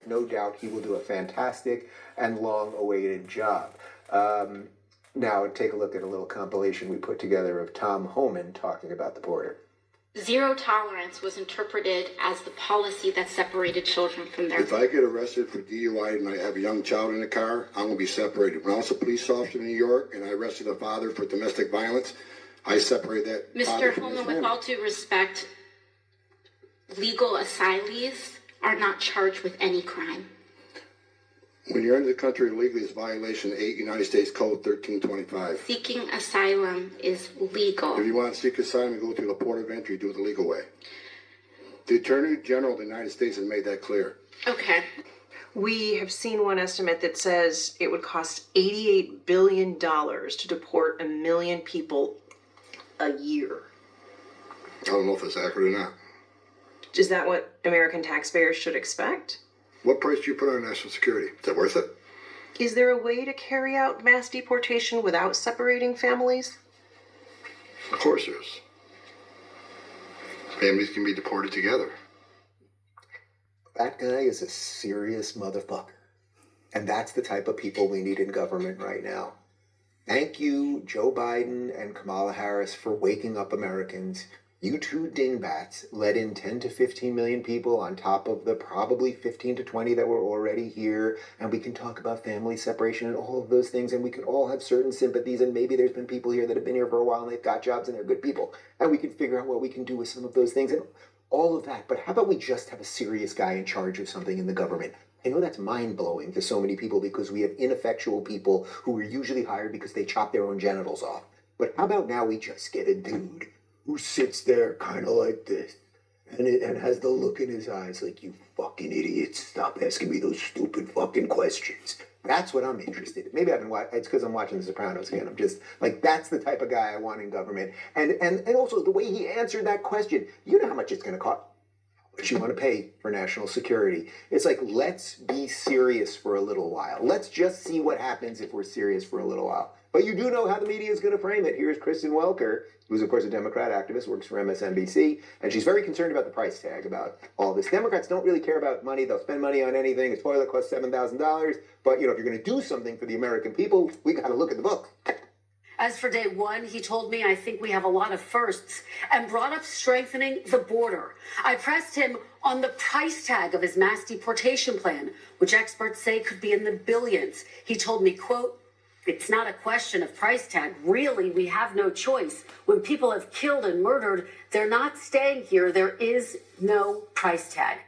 no doubt he will do a fantastic and long-awaited job. Now, take a look at a little compilation we put together of Tom Homan talking about the border. Zero tolerance was interpreted as the policy that separated children from their... If I get arrested for DUI and I have a young child in the car, I'm going to be separated. When I was a police officer in New York and I arrested a father for domestic violence, I separated that Mr. Homan, with all due respect, legal asylees are not charged with any crime. When you're into the country illegally, it's violation 8 United States Code 1325. Seeking asylum is legal. If you want to seek asylum, you go through the port of entry, do it the legal way. The Attorney General of the United States has made that clear. Okay. We have seen one estimate that says it would cost $88 billion to deport 1 million people a year. I don't know if it's accurate or not. Is that what American taxpayers should expect? What price do you put on national security? Is that worth it? Is there a way to carry out mass deportation without separating families? Of course there is. Families can be deported together. That guy is a serious motherfucker. And that's the type of people we need in government right now. Thank you, Joe Biden and Kamala Harris, for waking up Americans. You two dingbats let in 10 to 15 million people on top of the probably 15 to 20 that were already here. And we can talk about family separation and all of those things. And we can all have certain sympathies. And maybe there's been people here that have been here for a while and they've got jobs and they're good people. And we can figure out what we can do with some of those things and all of that. But how about we just have a serious guy in charge of something in the government? I know that's mind-blowing to so many people because we have ineffectual people who are usually hired because they chop their own genitals off. But how about now we just get a dude who sits there kind of like this and has the look in his eyes like, you fucking idiots, stop asking me those stupid fucking questions. That's what I'm interested in. Maybe I've been watching, it's because I'm watching The Sopranos again. I'm just, like, that's the type of guy I want in government. And also the way he answered that question, you know how much it's going to cost? How much you want to pay for national security? It's like, let's be serious for a little while. Let's just see what happens if we're serious for a little while. But you do know how the media is going to frame it. Here's Kristen Welker, who's, of course, a Democrat activist, works for MSNBC, and she's very concerned about the price tag, about all this. Democrats don't really care about money. They'll spend money on anything. A toilet costs $7,000. But, you know, if you're going to do something for the American people, we got to look at the book. As for day one, he told me, I think we have a lot of firsts, and brought up strengthening the border. I pressed him on the price tag of his mass deportation plan, which experts say could be in the billions. He told me, quote, "It's not a question of price tag. Really, we have no choice. When people have killed and murdered, they're not staying here. There is no price tag."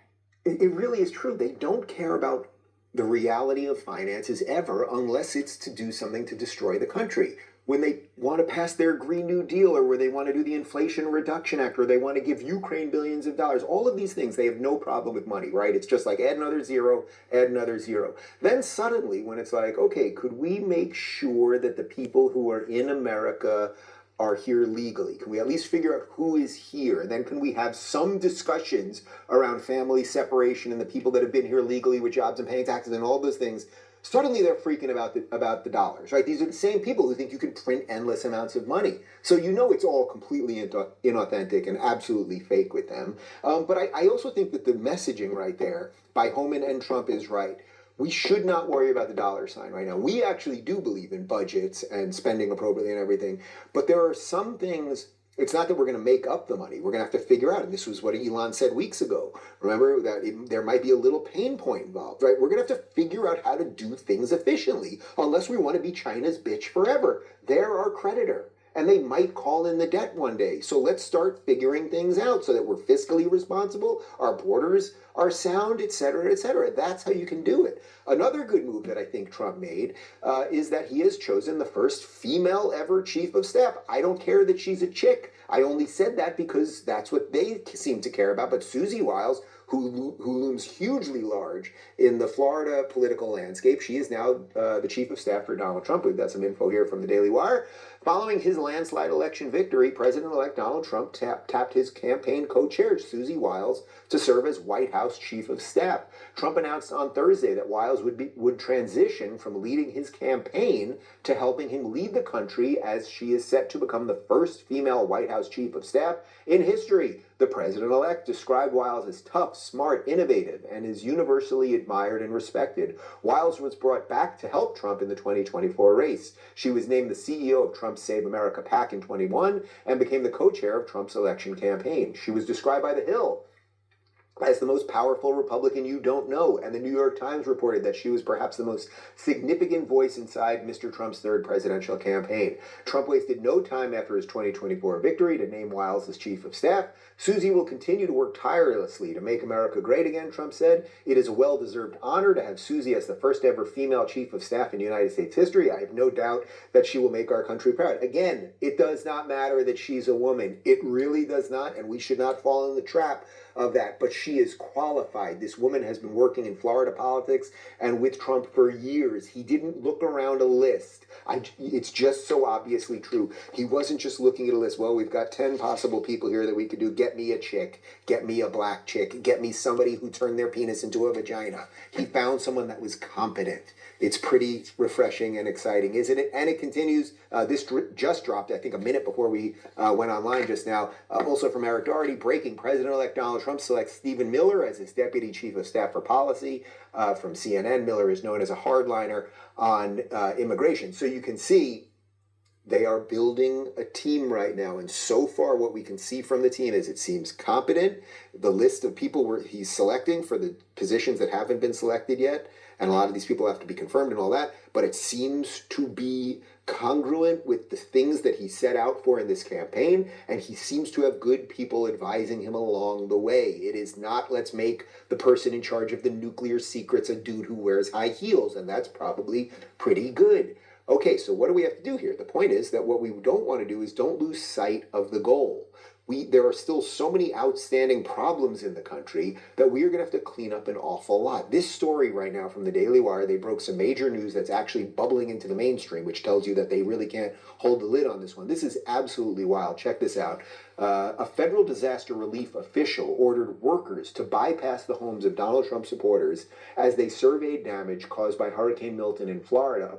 It really is true. They don't care about the reality of finances ever unless it's to do something to destroy the country. When they want to pass their Green New Deal, or where they want to do the Inflation Reduction Act, or they want to give Ukraine billions of dollars, all of these things, they have no problem with money, right? It's just like add another zero, add another zero. Then suddenly, when it's like, okay, could we make sure that the people who are in America are here legally? Can we at least figure out who is here? And then can we have some discussions around family separation and the people that have been here legally with jobs and paying taxes and all those things? Suddenly they're freaking about the dollars, right? These are the same people who think you can print endless amounts of money. So you know it's all completely inauthentic and absolutely fake with them. But I also think that the messaging right there by Homan and Trump is right. We should not worry about the dollar sign right now. We actually do believe in budgets and spending appropriately and everything. But there are some things. It's not that we're going to make up the money. We're going to have to figure out, and this was what Elon said weeks ago. Remember that there might be a little pain point involved, right? We're going to have to figure out how to do things efficiently, unless we want to be China's bitch forever. They're our creditor, and they might call in the debt one day. So let's start figuring things out so that we're fiscally responsible, our borders are sound, et cetera, et cetera. That's how you can do it. Another good move that I think Trump made is that he has chosen the first female ever chief of staff. I don't care that she's a chick. I only said that because that's what they seem to care about. But Susie Wiles, who looms hugely large in the Florida political landscape, she is now the chief of staff for Donald Trump. We've got some info here from the Daily Wire. Following his landslide election victory, President-elect Donald Trump tapped his campaign co-chair, Susie Wiles, to serve as White House Chief of Staff. Trump announced on Thursday that Wiles would transition from leading his campaign to helping him lead the country, as she is set to become the first female White House Chief of Staff in history. The president-elect described Wiles as tough, smart, innovative, and is universally admired and respected. Wiles was brought back to help Trump in the 2024 race. She was named the CEO of Trump's Save America PAC in 21 and became the co-chair of Trump's election campaign. She was described by The Hill as the most powerful Republican you don't know, and the New York Times reported that she was perhaps the most significant voice inside Mr. Trump's third presidential campaign. Trump wasted no time after his 2024 victory to name Wiles as Chief of Staff. Susie will continue to work tirelessly to make America great again, Trump said. It is a well-deserved honor to have Susie as the first ever female Chief of Staff in United States history. I have no doubt that she will make our country proud. Again, it does not matter that she's a woman. It really does not, and we should not fall in the trap of that. But she is qualified. This woman has been working in Florida politics and with Trump for years. He didn't look around a list. It's just so obviously true. He wasn't just looking at a list. Well, we've got 10 possible people here that we could do. Get me a chick. Get me a black chick. Get me somebody who turned their penis into a vagina. He found someone that was competent. It's pretty refreshing and exciting, isn't it? And it continues. This just dropped, I think, a minute before we went online just now. Also from Eric Doherty, breaking President-elect Donald Trump selects Stephen Miller as his Deputy Chief of Staff for Policy. From CNN, Miller is known as a hardliner on immigration. So you can see they are building a team right now. And so far, what we can see from the team is it seems competent. The list of people he's selecting for the positions that haven't been selected yet, and a lot of these people have to be confirmed and all that, but it seems to be congruent with the things that he set out for in this campaign, and he seems to have good people advising him along the way. It is not, let's make the person in charge of the nuclear secrets a dude who wears high heels, and that's probably pretty good. Okay, so what do we have to do here? The point is that what we don't want to do is don't lose sight of the goal. There are still so many outstanding problems in the country that we are going to have to clean up an awful lot. This story right now from the Daily Wire, they broke some major news that's actually bubbling into the mainstream, which tells you that they really can't hold the lid on this one. This is absolutely wild. Check this out. A federal disaster relief official ordered workers to bypass the homes of Donald Trump supporters as they surveyed damage caused by Hurricane Milton in Florida,